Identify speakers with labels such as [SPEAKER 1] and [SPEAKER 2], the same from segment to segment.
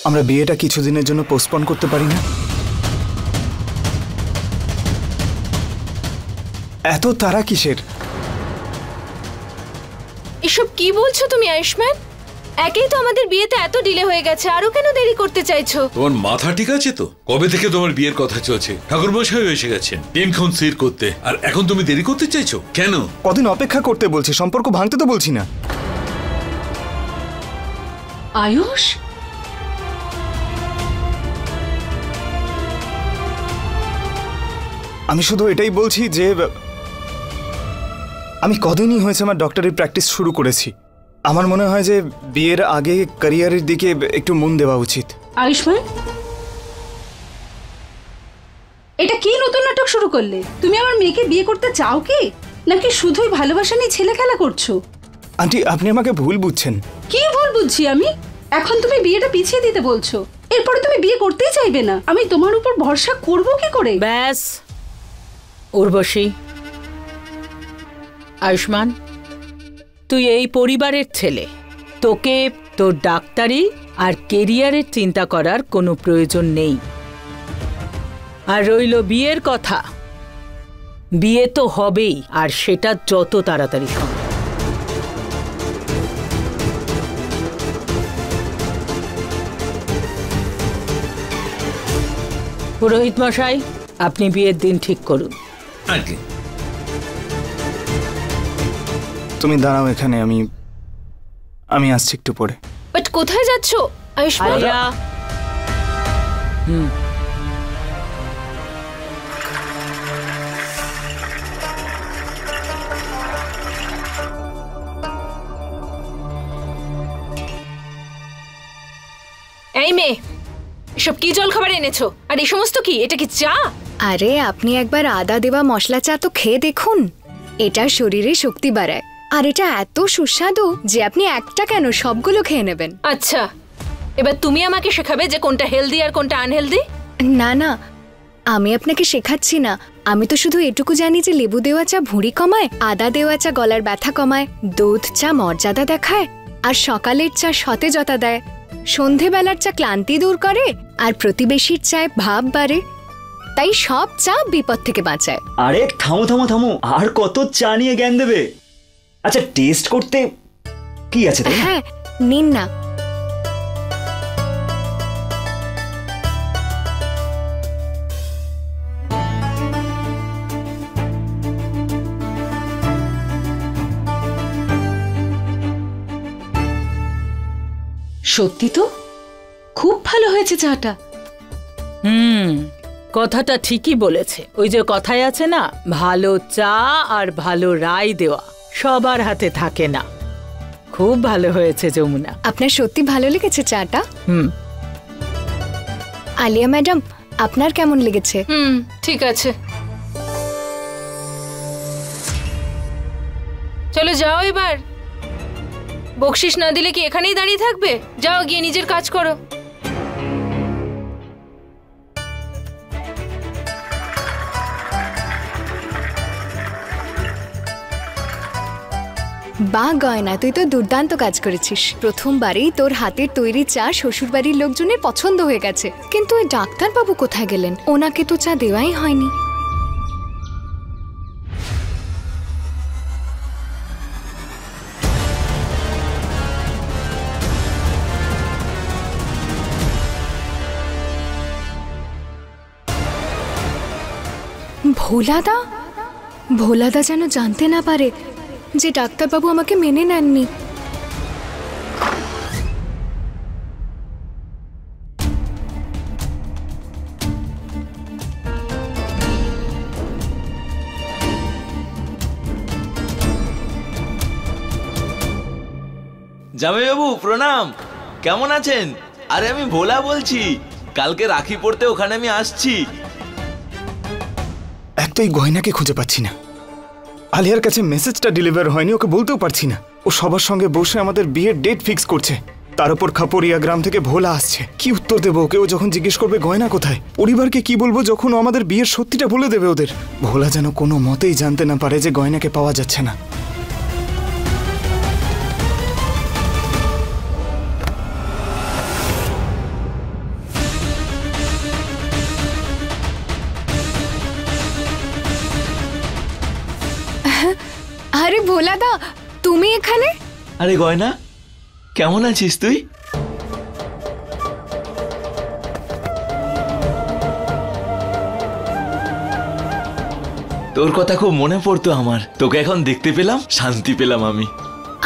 [SPEAKER 1] আমরা বিয়েটা কিছুদিনের জন্য পোস্টপোন করতে পারি না? এত তারা কিসের?
[SPEAKER 2] এসব কি বলছো তুমি আয়ুষ্মান? একেই তো আমাদের বিয়েতে এত ডিলে হয়ে গেছে, আরো কেন দেরি করতে চাইছো?
[SPEAKER 3] তোমার মাথা ঠিক আছে তো? কবে থেকে তোমার বিয়ের কথা চলছে? ঠাকুরমশাই এসে গেছেন দিনক্ষণ স্থির করতে, আর এখন তুমি দেরি করতে চাইছো কেন?
[SPEAKER 1] কদিন অপেক্ষা করতে বলছি, সম্পর্ক ভাঙতে তো বলছি না।
[SPEAKER 4] আয়ুষ,
[SPEAKER 1] আমি শুধু এটাই বলছি যে আমি কদিনই হয়েছে আমার ডক্টরি প্র্যাকটিস শুরু করেছি। আমার মনে হয় যে বিয়ের আগে ক্যারিয়ারের দিকে একটু মন দেওয়া উচিত।
[SPEAKER 4] আয়ুষ্মান, এটা কি নতুন নাটক শুরু করলে? তুমি আমার মেয়েকে বিয়ে করতে চাও কি, নাকি শুধুই ভালোবাসা নিয়ে ছেলে খেলা করছো?
[SPEAKER 1] আন্টি, আপনি আমাকে ভুল বুঝছেন।
[SPEAKER 4] কি ভুল বুঝছি আমি? এখন তুমি বিয়েটা পিছিয়ে দিতে বলছো, এরপরে তুমি বিয়ে করতেই চাইবে না। আমি তোমার উপর ভরসা করব কি করে?
[SPEAKER 5] ব্যাস উর্বশী, আয়ুষ্মান, তুই এই পরিবারের ছেলে, তোকে তোর ডাক্তারি আর কেরিয়ারের চিন্তা করার কোনো প্রয়োজন নেই। আর রইল বিয়ের কথা, বিয়ে তো হবেই, আর সেটা যত তাড়াতাড়ি সম্ভব। পুরোহিত মশাই, আপনি বিয়ের দিন ঠিক করুন।
[SPEAKER 3] আগে
[SPEAKER 1] তুমি দাঁড়াও এখানে, আমি আসছি একটু পরে।
[SPEAKER 2] বাট কোথায় যাচ্ছো আয়ুষ্মান?
[SPEAKER 5] আলিয়া,
[SPEAKER 2] এই মেয়ে, এসব কি জল খাবার এনেছো? আর এই সমস্ত কি? এটা কি চা?
[SPEAKER 6] আরে আপনি একবার আদা দেওয়া মশলা চা তো খেয়ে দেখুন, এটা শরীরে শক্তি বাড়ায়। আর এটা এত সুস্বাদু যে আপনি একটা কেন সবগুলো খেয়ে নেবেন।
[SPEAKER 2] আচ্ছা, এবার তুমি আমাকে শেখাবে যে কোনটা হেলদি আর কোনটা আনহেলদি?
[SPEAKER 6] না না, আমি আপনাকে শেখাচ্ছি না। আমি তো শুধু এটুকু জানি যে লেবু দেওয়া চা ভুঁড়ি কমায়, আদা দেওয়া চা গলার ব্যথা কমায়, দুধ চা মর্যাদা দেখায়, আর সকালের চা সতেজতা দেয়, সন্ধেবেলার চা ক্লান্তি দূর করে, আর প্রতিবেশীর চায় ভাব বাড়ে। তাই সব চা বিপদ থেকে বাঁচায়।
[SPEAKER 7] আরে থামো থামো থামো, আর কত চা নিয়ে জ্ঞান দেবে? আচ্ছা, টেস্ট করতে কি আছে?
[SPEAKER 6] হ্যাঁ, নিন না।
[SPEAKER 4] সত্যি তো খুব ভালো হয়েছে চাটা।
[SPEAKER 5] কথাটা ঠিকই বলেছে। ওই যে কথায় আছে না, ভালো চা আর ভালো রায় দেওয়া সবার হাতে থাকে না। খুব ভালো হয়েছে যমুনা।
[SPEAKER 6] আপনার সত্যি ভালো লেগেছে চাটা? আলিয়া ম্যাডাম, আপনার কেমন লেগেছে?
[SPEAKER 2] ঠিক আছে, চলো যাও এবার। বকশিস না দিলে কি এখানেই দাঁড়িয়ে থাকবে? যাও, গিয়ে নিজের কাজ করো।
[SPEAKER 6] বাহ গয়না, তুই তো দুর্দান্ত কাজ করেছিস। প্রথমবারেই তোর হাতের তৈরি চা শ্বশুরবাড়ির লোকজনের পছন্দ হয়ে গেছে। কিন্তু ওই ডাক্তারবাবু কোথায় গেলেন? ওনাকে তো চা দেওয়াই হয়নি। ভোলাদা, ভোলাদা যেন জানতে না পারে যে ডাক্তারবাবু আমাকে মেনে নেননি।
[SPEAKER 8] জামাইবাবু প্রণাম, কেমন আছেন? আরে আমি ভোলা বলছি, কালকে রাখি পড়তে ওখানে আমি আসছি।
[SPEAKER 1] এক তো এই গয়নাকে খুঁজে পাচ্ছি না, আলিয়ার কাছে মেসেজটা ডেলিভার হয়নি, ওকে বলতেও পারছি না। ও সবার সঙ্গে বসে আমাদের বিয়ের ডেট ফিক্স করছে, তার উপর খাপড়িয়া গ্রাম থেকে ভোলা আসছে। কি উত্তর দেবো ওকে? ও যখন জিজ্ঞেস করবে গয়না কোথায়, পরিবারকে কি বলবো যখন ও আমাদের বিয়ের সত্যিটা বলে দেবে ওদের? ভোলা যেন কোনো মতেই জানতে না পারে যে গয়নাকে পাওয়া যাচ্ছে না।
[SPEAKER 6] আরে ভোলাদা, তুমি এখানে?
[SPEAKER 8] আরে গয়না, কেমন আছিস তুই? তোর কথা খুব মনে পড়তো আমার। তোকে এখন দেখতে পেলাম, শান্তি পেলাম আমি।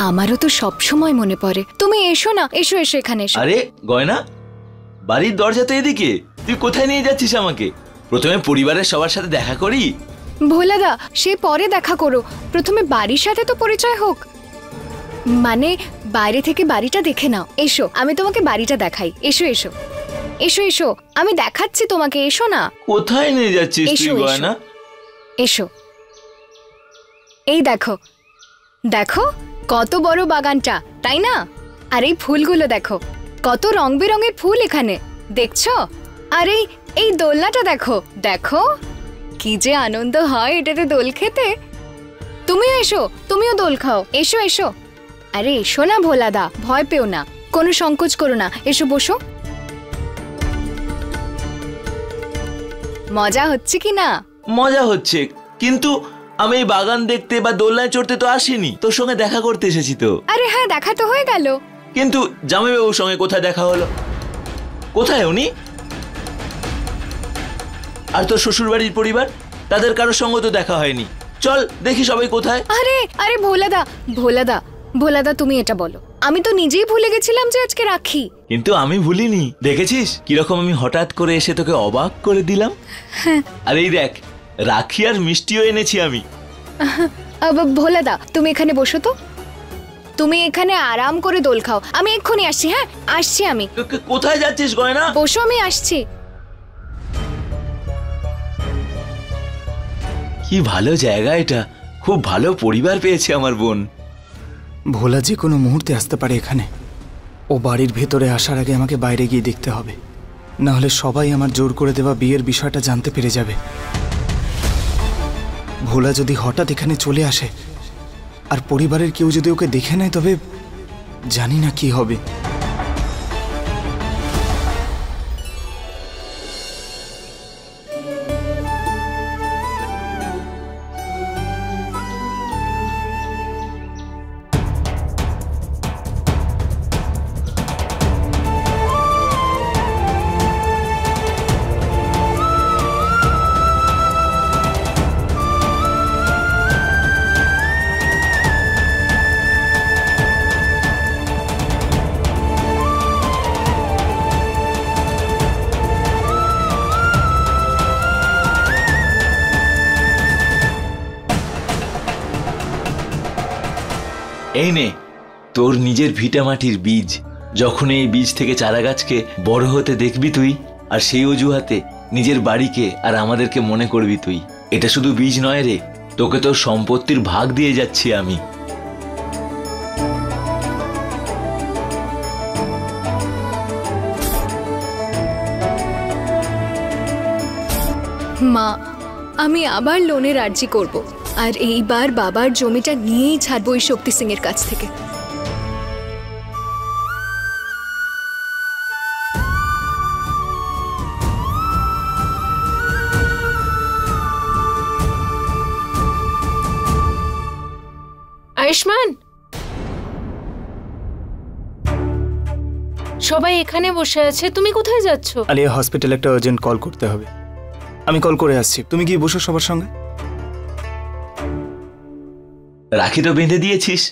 [SPEAKER 6] আমারও তো সব সময় মনে পড়ে। তুমি এসো না, এসো এসো এখানে এসো।
[SPEAKER 8] আরে গয়না, বাড়ির দরজা তো এদিকে, তুই কোথায় নিয়ে যাচ্ছিস আমাকে? প্রথমে পরিবারের সবার সাথে দেখা করি।
[SPEAKER 6] ভোলাদা, সে পরে দেখা করো, প্রথমে বাড়ির সাথে তো পরিচয় হোক। মানে বাইরে থেকে বাড়িটা দেখে নাও। এসো, আমি তোমাকে বাড়িটা দেখাই। এসো এসো এসো এসো, আমি দেখাচ্ছি তোমাকে, এসো না।
[SPEAKER 8] কোথায় নিয়ে যাচ্ছিস তুই
[SPEAKER 6] এসো,
[SPEAKER 8] গয়না?
[SPEAKER 6] এসো, এই দেখো, দেখো কত বড় বাগানটা, তাই না? আর এই ফুলগুলো দেখো, কত রং বেরঙের ফুল এখানে, দেখছো? আর এই দোলনাটা দেখো, দেখো কি যে আনন্দ হয় এটাতে দোল খেতে। তুমিও এসো, তুমিও দোল খাও। এসো এসো, আরে এসো না ভোলাদা, ভয় পেও না, কোনো সংকোচ করো না, এসো বসো। মজা হচ্ছে কি না?
[SPEAKER 8] মজা হচ্ছে, কিন্তু আমি এই বাগান দেখতে বা দোলনায় চড়তে তো আসিনি, তোর সঙ্গে দেখা করতে এসেছি তো।
[SPEAKER 6] আরে হ্যাঁ, দেখা তো হয়ে গেল,
[SPEAKER 8] কিন্তু জামাইবাবুর সঙ্গে কোথায় দেখা হলো? কোথায় উনি? আর তোর শ্বশুর বাড়ির পরিবার, তাদের কারোর সঙ্গে তো দেখা হয়নি। চল দেখি সবাই কোথায়।
[SPEAKER 6] আরে আরে ভোলাদা, ভোলাদা, ভোলাদা, তুমি এটা বলো, আমি তো নিজেই ভুলে গেছিলাম যে আজকে রাখি।
[SPEAKER 8] কিন্তু আমি ভুলিনি, দেখেছিস কিরকম আমি হঠাৎ করে এসে তোকে অবাক করে দিলাম। আর এই দেখ, রাখি আর মিষ্টিও এনেছি আমি।
[SPEAKER 6] ভোলাদা, তুমি এখানে বসো তো, তুমি এখানে আরাম করে দোল খাও, আমি এক্ষুনি আসছি। হ্যাঁ আসছি আমি।
[SPEAKER 8] কোথায় যাচ্ছিস গয়না?
[SPEAKER 6] বসো, আমি আসছি।
[SPEAKER 8] কি ভালো জায়গা এটা, খুব ভালো পরিবার পেয়েছে আমার বোন।
[SPEAKER 1] ভোলা যে কোনো মুহূর্তে আসতে পারে এখানে। ও বাড়ির ভেতরে আসার আগে আমাকে বাইরে গিয়ে দেখতে হবে, না হলে সবাই আমার জোর করে দেওয়া বিয়ের বিষয়টা জানতে পেরে যাবে। ভোলা যদি হঠাৎ এখানে চলে আসে আর পরিবারের কেউ যদি ওকে দেখে নেয়, তবে জানি না কি হবে।
[SPEAKER 8] এই নে তোর নিজের ভিটা মাটির বীজ। যখন এই বীজ থেকে চারা গাছকে বড় হতে দেখবি তুই, আর সেই অজুহাতে নিজের বাড়িকে আর আমাদেরকে মনে করবি তুই। এটা শুধু বীজ নয় রে, তোকে তোর সম্পত্তির ভাগ দিয়ে যাচ্ছি আমি।
[SPEAKER 6] মা, আমি আবার লোনের আর্জি করব, আর এইবার বাবার জমিটা নিয়েই ছাড়বো ওই শক্তি সিং এর কাছ থেকে।
[SPEAKER 2] আয়ুষ্মান, সবাই এখানে বসে আছে, তুমি কোথায় যাচ্ছ?
[SPEAKER 1] আলিয়া, হসপিটালে একটা আর্জেন্ট কল করতে হবে, আমি কল করে আসছি। তুমি গিয়ে বসো সবার সঙ্গে।
[SPEAKER 8] রাখি তো বেঁধে দিয়েছিস,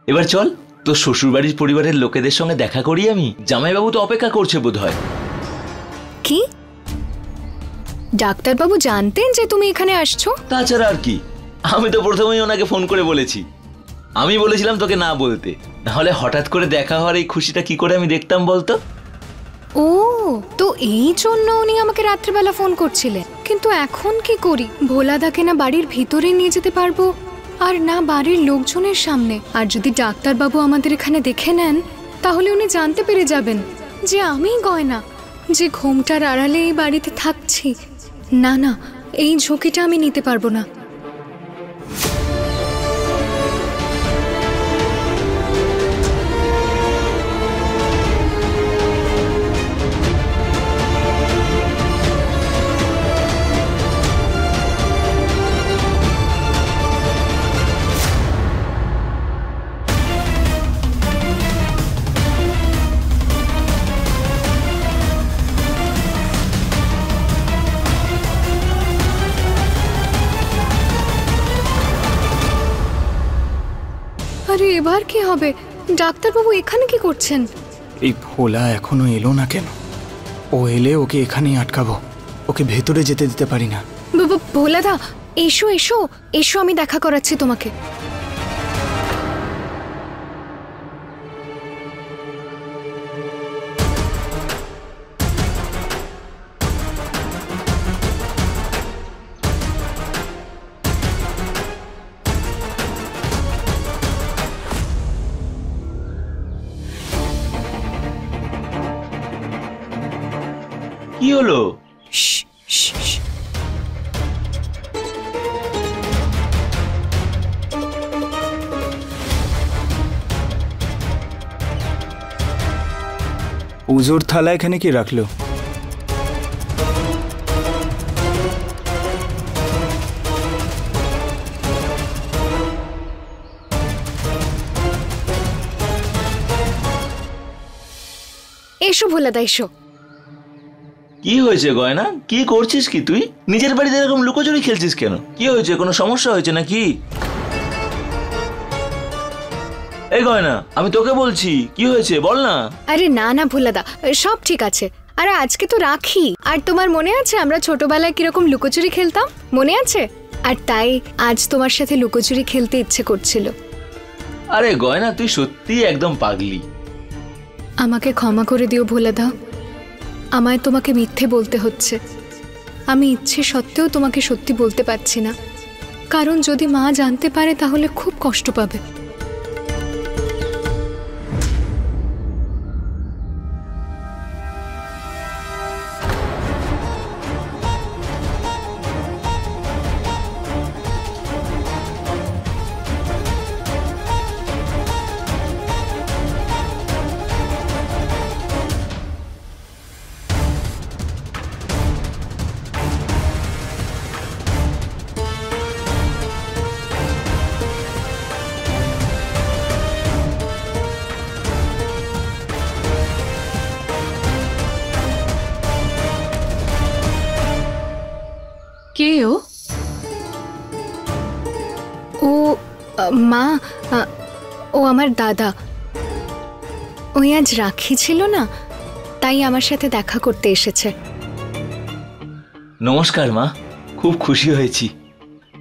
[SPEAKER 8] এবার চল তোর শ্বশুর বাড়ির পরিবারের লোকেদের সঙ্গে দেখা করি আমি। জামাইবাবু তো অপেক্ষা করছে বোধহয়।
[SPEAKER 6] কি? ডাক্তারবাবু জানতেন যে তুমি এখানে আসছো?
[SPEAKER 8] তাছাড়া আর কি, আমি তো প্রথমেই ওনাকে ফোন করে বলেছি। আমি বলেছিলাম তোকে না বলতে, না হলে হঠাৎ করে দেখা হওয়ার এই খুশিটা কি করে আমি দেখতাম বলতো।
[SPEAKER 6] ও, তো এই জন্য উনি আমাকে রাত্রিবেলা ফোন করছিলেন। কিন্তু এখন কি করি? ভোলাদাকে না বাড়ির ভিতরে নিয়ে যেতে পারবো, আর না বাড়ির লোকজনের সামনে। আর যদি ডাক্তারবাবু আমাদের এখানে দেখে নেন, তাহলে উনি জানতে পেরে যাবেন যে আমি গয়না, যে ঘোমটার আড়ালে এই বাড়িতে থাকছি। না না, এই ঝুঁকিটা আমি নিতে পারবো না। এবার কি হবে? ডাক্তারবাবু এখানে কি করছেন?
[SPEAKER 1] এই ভোলা এখনো এলো না কেন? ও এলে ওকে এখানেই আটকাবো, ওকে ভেতরে যেতে দিতে পারি না।
[SPEAKER 6] ভোলাদা, এসো এসো এসো, আমি দেখা করাচ্ছি তোমাকে।
[SPEAKER 8] কি হলো?
[SPEAKER 1] পুজোর থালা এখানে কি রাখলো?
[SPEAKER 6] এসো ভোলাদা এসো।
[SPEAKER 8] কি হয়েছে গয়না? কি করছিস কি তুই? নিজের বাড়িতে এরকম লুকোচুরি খেলছিস কেন? কি হয়েছে? কোনো সমস্যা হয়েছে নাকি? এই গয়না, আমি তোকে বলছি, কি হয়েছে বল না।
[SPEAKER 6] আরে না না ভোলাদা, সব ঠিক আছে। আরে আজকে তো রাখি, আর তোমার মনে আছে আমরা ছোটবেলায় কিরকম লুকোচুরি খেলতাম? মনে আছে? আর তাই আজ তোমার সাথে লুকোচুরি খেলতে ইচ্ছে করছিল।
[SPEAKER 8] আরে গয়না, তুই সত্যি একদম পাগলি।
[SPEAKER 6] আমাকে ক্ষমা করে দিও ভোলাদা, আমায় তোমাকে মিথ্যে বলতে হচ্ছে। আমি ইচ্ছে সত্ত্বেও তোমাকে সত্যি বলতে পারছি না, কারণ যদি মা জানতে পারে তাহলে খুব কষ্ট পাবে।
[SPEAKER 2] কে ও?
[SPEAKER 6] ও মা, ও আমার দাদা। ওই আজ রাখি ছিল না, তাই আমার সাথে দেখা করতে এসেছে।
[SPEAKER 8] নমস্কার মা, খুব খুশি হয়েছি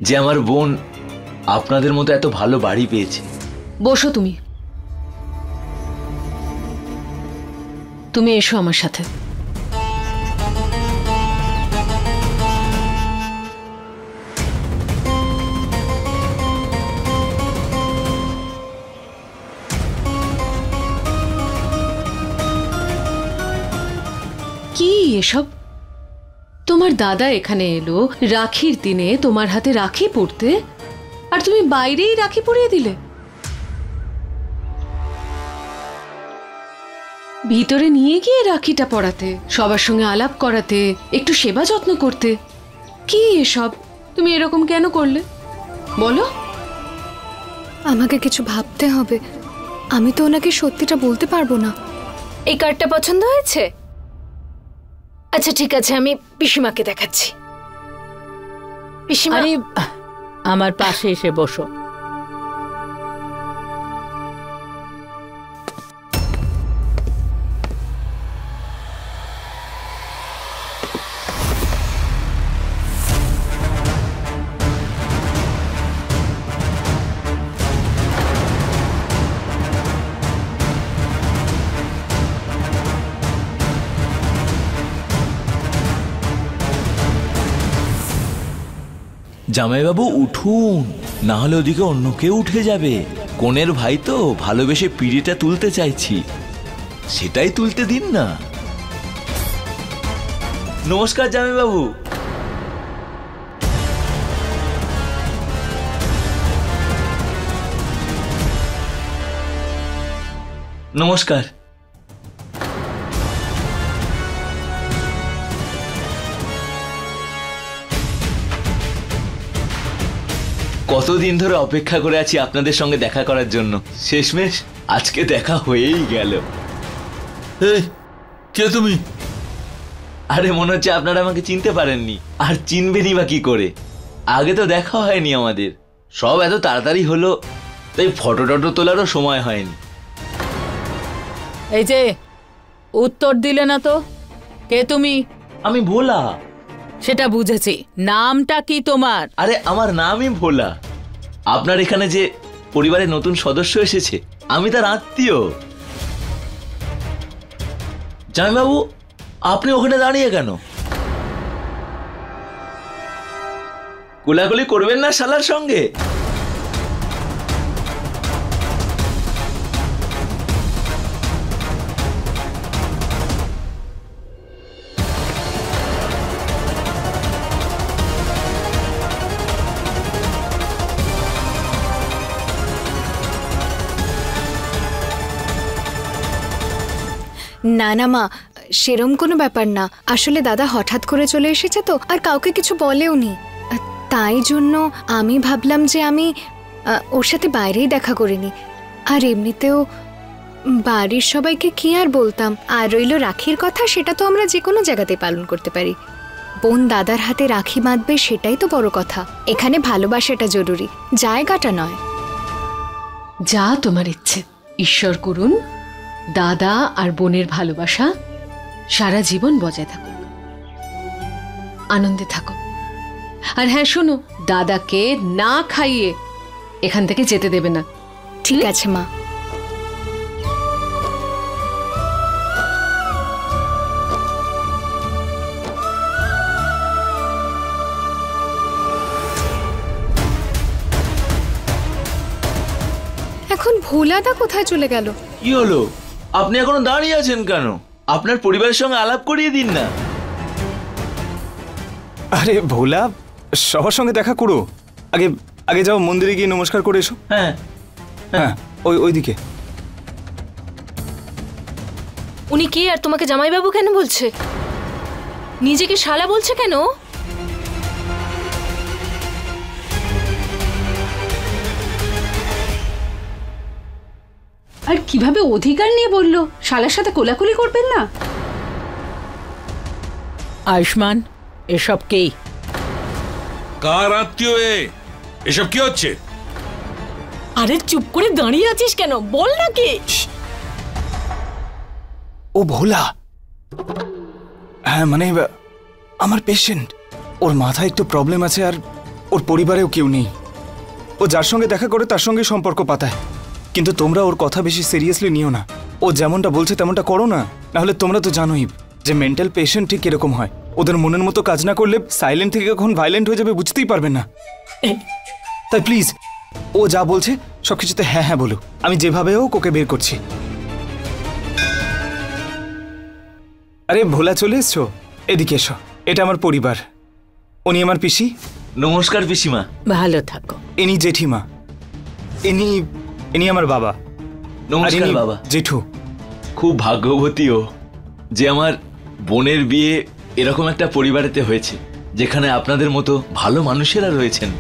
[SPEAKER 8] যে আমার বোন আপনাদের মতো এত ভালো বাড়ি পেয়েছে।
[SPEAKER 2] বসো তুমি। তুমি এসো আমার সাথে। কি এসব? তোমার দাদা এখানে এলো রাখির দিনে তোমার হাতে রাখি পরতে, আর তুমি বাইরেই রাখি পরিয়ে দিলে। ভিতরে নিয়ে গিয়ে রাখিটা পরাতে, সবার সঙ্গে আলাপ করাতে, একটু সেবা যত্ন করতে। কি এসব? তুমি এরকম কেন করলে বলো?
[SPEAKER 6] আমাকে কিছু ভাবতে হবে, আমি তো ওনাকে সত্যিটা বলতে পারবো না।
[SPEAKER 2] এই কার্ডটা পছন্দ হয়েছে? আচ্ছা ঠিক আছে, আমি পিসিমাকে দেখাচ্ছি। পিসিমা,
[SPEAKER 5] আরে আমার পাশে এসে বসো।
[SPEAKER 8] জামাইবাবু উঠুন, না হলে ওদিকে অন্য কেউ উঠে যাবে। কনের ভাই তো ভালোবেসে পিড়িটা তুলতে চাইছি, সেটাই তুলতে দিন না। নমস্কার জামাইবাবু। নমস্কার। কতদিন ধরে অপেক্ষা করে আছি আপনাদের সঙ্গে দেখা করার জন্য, শেষমেশ আজকে দেখা হয়েই গেল।
[SPEAKER 3] কে তুমি?
[SPEAKER 8] আরে মনে হচ্ছে আপনারা আমাকে চিনতে পারেননি, আর চিনবেনই বা কি করে? আগে তো দেখা হয়নি আমাদের। সব এত তাড়াতাড়ি হলো, তাই ফটো টটো তোলারও সময় হয়নি।
[SPEAKER 5] এই যে উত্তর দিলে না তো, কে তুমি?
[SPEAKER 8] আমি ভোলা।
[SPEAKER 5] সেটা বুঝেছি, নামটা কি তোমার?
[SPEAKER 8] আরে আমার নামই ভোলা। আপনার এখানে যে পরিবারের নতুন সদস্য এসেছে, আমি তার আত্মীয়। জামাইবাবু, আপনি ওখানে দাঁড়িয়ে কেন? কোলাকুলি করবেন না শালার সঙ্গে?
[SPEAKER 6] না না মা, সেরম কোনো ব্যাপার না। আসলে দাদা হঠাৎ করে চলে এসেছে তো, আর কাউকে কিছু বলেও নি। তাই জন্য আমি ভাবলাম যে আমি ওর সাথে বাইরেই দেখা করিনি। আর এমনিতেও বাড়ির সবাইকে কি আর বলতাম। আর রইল রাখির কথা, সেটা তো আমরা যে কোনো জায়গাতে পালন করতে পারি। বোন দাদার হাতে রাখি বাঁধবে, সেটাই তো বড় কথা। এখানে ভালোবাসাটা জরুরি, জায়গাটা নয়।
[SPEAKER 2] যা তোমার ইচ্ছে। ঈশ্বর করুন দাদা আর বোনের ভালোবাসা সারা জীবন বজায় থাকুক, আনন্দে থাকো। আর হ্যাঁ শোনো, দাদাকে না খাইয়ে এখান থেকে যেতে দেবে না।
[SPEAKER 6] ঠিক আছে মা। এখন ভোলাদা কোথায় চলে গেল?
[SPEAKER 8] কি হলো? আপনি এখনো দাঁড়িয়ে আছেন কেন? আপনার পরিবারের সঙ্গে আলাপ করিয়ে দিন না।
[SPEAKER 1] আরে ভোলা, সবার সঙ্গে দেখা করো। আগে আগে যাও, মন্দিরে গিয়ে নমস্কার করে এসো।
[SPEAKER 8] হ্যাঁ
[SPEAKER 1] হ্যাঁ, ওইদিকে।
[SPEAKER 9] উনি কে আর তোমাকে জামাইবাবু কেন বলছে? নিজেকে শালা বলছে কেন?
[SPEAKER 4] আর কিভাবে অধিকার নিয়ে বললো শালার সাথে কোলাকুলি করবেন না?
[SPEAKER 5] আয়ুষ্মান, এসব কে?
[SPEAKER 3] কার আত্মীয় এসব কি হচ্ছে?
[SPEAKER 9] আরে চুপ করে দাঁড়িয়ে আছিস কেন? বল না কে।
[SPEAKER 1] ও ভোলা। হ্যাঁ মানে আমার পেশেন্ট। ওর মাথায় একটু প্রবলেম আছে, আর ওর পরিবারেও কেউ নেই। ও যার সঙ্গে দেখা করে তার সঙ্গে সম্পর্ক পাতায়। কিন্তু তোমরা ওর কথা বেশি সিরিয়াসলি নিও না। ও যেমনটা বলছে তেমনটা করো না। নাহলে তোমরা তো জানোই যে মেন্টাল পেশেন্ট ঠিক এরকম হয়। ওদের মনের মতো কাজ না করলে সাইলেন্ট থেকে কখন ভাইলেন্ট হয়ে যাবে বুঝতেই পারবেন না। তাই প্লিজ ও যা বলছে সবকিছুতে হ্যাঁ হ্যাঁ বলো। আমি যেভাবে হোক ওকে বের করছি। আরে ভোলা, চলে এসছো? এদিকে এসো, এটা আমার পরিবার। উনি আমার পিসি।
[SPEAKER 8] নমস্কার পিসিমা।
[SPEAKER 5] ভালো থাকো।
[SPEAKER 1] ইনি জেঠিমা। ইনি আমার বাবা।
[SPEAKER 8] নমস্কার বাবা।
[SPEAKER 1] জেঠু।
[SPEAKER 8] খুব ভাগ্যবতী ও যে আমার বোনের বিয়ে এরকম একটা পরিবারেতে হয়েছে, যেখানে আপনাদের মতো ভালো মানুষেরা রয়েছেন।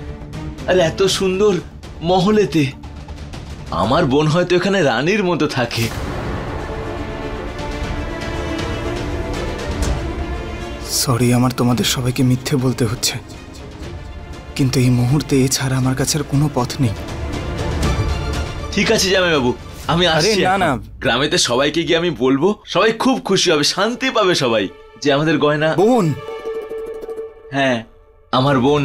[SPEAKER 8] আর এত সুন্দর মহলেতে আমার বোন হয়তো এখানে রানীর মতো থাকে।
[SPEAKER 1] সরি, আমার তোমাদের সবাইকে মিথ্যে বলতে হচ্ছে, কিন্তু এই মুহূর্তে এছাড়া আমার কাছে আর কোনো পথ নেই।
[SPEAKER 8] ঠিক আছে জামাইবাবু, আমি আসছি।
[SPEAKER 1] না না,
[SPEAKER 8] গ্রামেতে সবাইকে গিয়ে আমি বলবো, সবাই খুব খুশি হবে, শান্তি পাবে সবাই যে আমাদের গয়না।
[SPEAKER 1] বোন।
[SPEAKER 8] হ্যাঁ, আমার বোন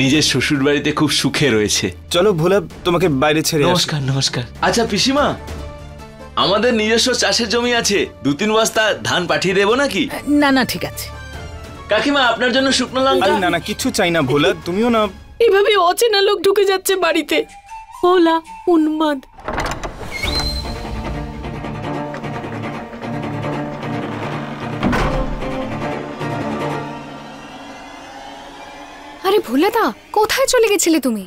[SPEAKER 8] নিজের শ্বশুর বাড়িতে খুব সুখে রয়েছে।
[SPEAKER 1] চলো ভোলা, তোমাকে বাইরে ছেড়ে আসি।
[SPEAKER 8] নমস্কার নমস্কার। আচ্ছা পিসিমা, আমাদের নিজস্ব চাষের জমি আছে, 2-3 বস্তা ধান পাঠিয়ে দেবো নাকি?
[SPEAKER 5] না না, ঠিক আছে।
[SPEAKER 8] কাকিমা, আপনার জন্য শুকনো লঙ্কা।
[SPEAKER 1] না না, কিছু চাই না ভোলা, তুমিও না।
[SPEAKER 9] এভাবে অচেনা লোক ঢুকে যাচ্ছে বাড়িতে। ওলা উন্মাদ।
[SPEAKER 6] আরে ভোলাদা, কোথায় চলে গেছিলে তুমি?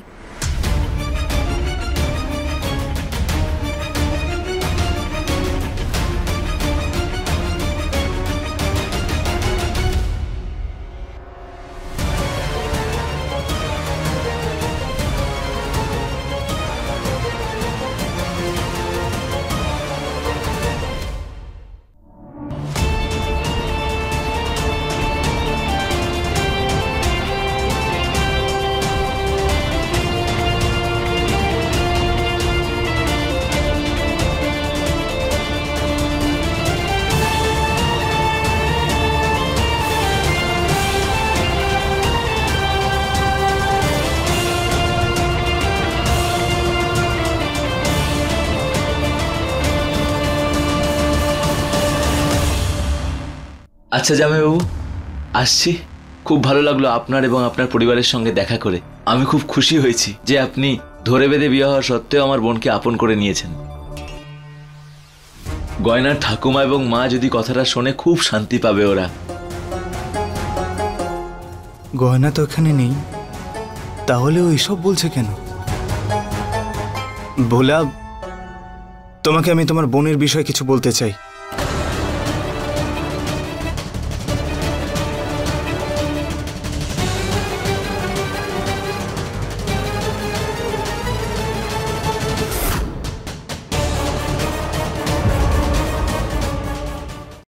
[SPEAKER 8] আচ্ছা জামাইবাবু, আসছি। খুব ভালো লাগলো আপনার এবং আপনার পরিবারের সঙ্গে দেখা করে। আমি খুব খুশি হয়েছি যে আপনি ধরে বেঁধে বিয়ে হওয়া সত্ত্বেও আমার বোনকে আপন করে নিয়েছেন। গয়নার ঠাকুমা এবং মা যদি কথাটা শোনে খুব শান্তি পাবে ওরা।
[SPEAKER 1] গয়না তো এখানে নেই, তাহলে ও এসব বলছে কেন? ভোলা, তোমাকে আমি তোমার বোনের বিষয়ে কিছু বলতে চাই।